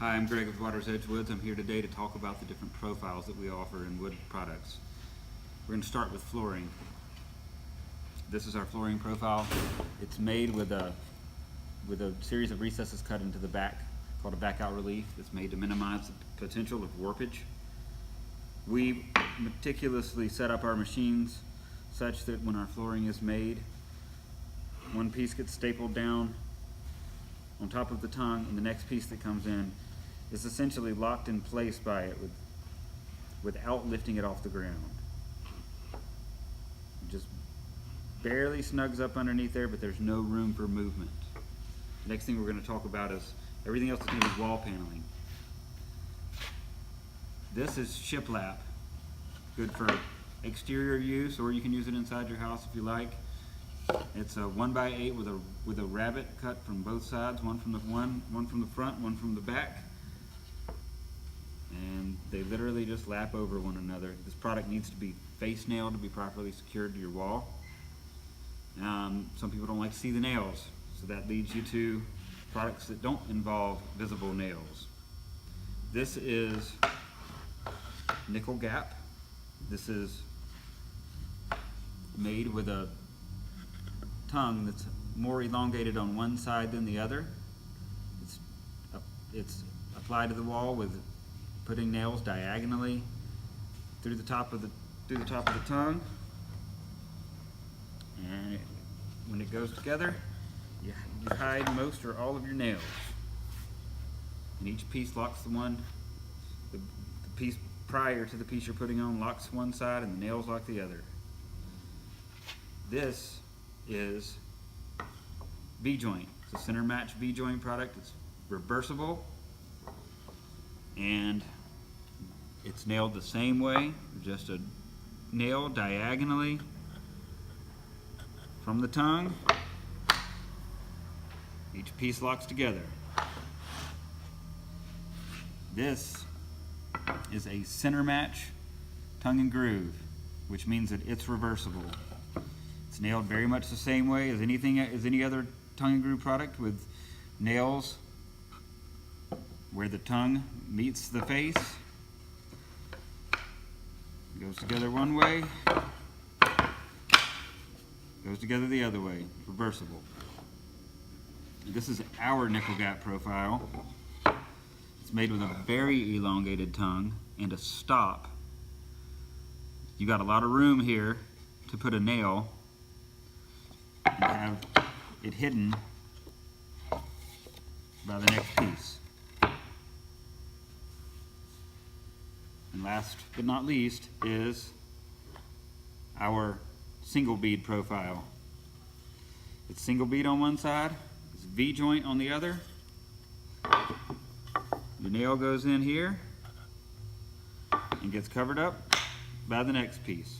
Hi, I'm Greg of Water's Edge Woods. I'm here today to talk about the different profiles that we offer in wood products. We're going to start with flooring. This is our flooring profile. It's made with a series of recesses cut into the back called a back out relief. It's made to minimize the potential of warpage. We meticulously set up our machines such that when our flooring is made, one piece gets stapled down on top of the tongue, and the next piece that comes in is essentially locked in place by it without lifting it off the ground. It just barely snugs up underneath there, but there's no room for movement. The next thing we're going to talk about is everything else to do with wall paneling. This is shiplap, good for exterior use, or you can use it inside your house if you like. It's a 1x8 with a rabbet cut from both sides, one from the front, one from the back, and they literally just lap over one another. This product needs to be face nailed to be properly secured to your wall. Some people don't like to see the nails, so that leads you to products that don't involve visible nails. This is nickel gap. This is made with a tongue that's more elongated on one side than the other. It's applied to the wall with putting nails diagonally through the top of the tongue, and when it goes together, you hide most or all of your nails. And each piece locks the piece prior to the piece you're putting on locks one side, and the nails lock the other. This is V-joint. It's a center match V-joint product. It's reversible, and it's nailed the same way, just a nail diagonally from the tongue. Each piece locks together. This is a center match tongue and groove, which means that it's reversible. It's nailed very much the same way as any other tongue and groove product, with nails where the tongue meets the face. It goes together one way, goes together the other way, reversible. This is our nickel gap profile. It's made with a very elongated tongue and a stop. You got a lot of room here to put a nail and have it hidden by the next piece. And last but not least is our single bead profile. It's single bead on one side, it's V-joint on the other. Your nail goes in here and gets covered up by the next piece.